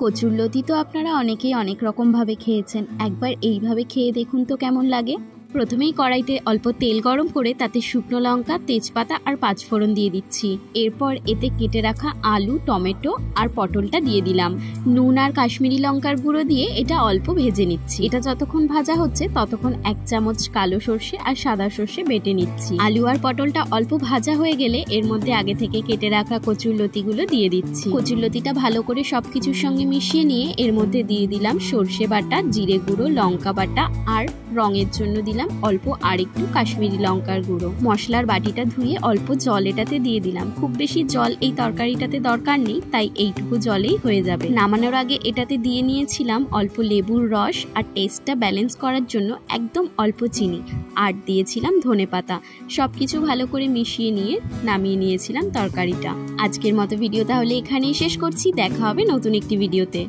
কচুরলতি তো আপনারা অনেকেই অনেক রকমভাবে খেয়েছেন। একবার এইভাবে খেয়ে দেখুন তো কেমন লাগে। প্রথমেই কড়াইতে অল্প তেল গরম করে তাতে শুকনো লঙ্কা, তেজপাতা আর পাঁচফোড়ন দিয়ে দিচ্ছি। এরপর এতে কেটে রাখা আলু, টমেটো আর পটলটা দিয়ে দিলাম। নুন আর কাশ্মীরি লঙ্কার গুঁড়ো দিয়ে এটা অল্প ভেজে নিচ্ছি। এটা যতক্ষণ ভাজা হচ্ছে ততক্ষণ 1 চামচ কালো সর্ষে আর সাদা সর্ষে বেটে নিচ্ছি। আলু আর পটলটা অল্প ভাজা হয়ে গেলে এর মধ্যে আগে থেকে কেটে রাখা কচুরলতিগুলো দিয়ে দিচ্ছি। কচুরলতিটা ভালো করে সবকিছুর সঙ্গে মিশিয়ে নিয়ে এর মধ্যে দিয়ে দিলাম সর্ষে বাটা, জিরে গুঁড়ো, লঙ্কা বাটা আর রঙের জন্য দিলাম অল্প আর একটু কাশ্মীরি লঙ্কার গুঁড়ো। মশলার বাটিটা ধুয়ে অল্প জল এটাতে দিয়ে দিলাম। খুব বেশি জল এই তরকারিটাতে দরকার নেই, তাই এইটুকু জলেই হয়ে যাবে। নামানোর আগে এটাতে দিয়ে নিয়েছিলাম অল্প লেবুর রস আর টেস্টটা ব্যালেন্স করার জন্য একদম অল্প চিনি, আর দিয়েছিলাম ধনেপাতা। সবকিছু ভালো করে মিশিয়ে নিয়ে নামিয়ে নিয়েছিলাম তরকারিটা। আজকের মতো ভিডিও তাহলে এখানেই শেষ করছি। দেখা হবে নতুন একটি ভিডিওতে।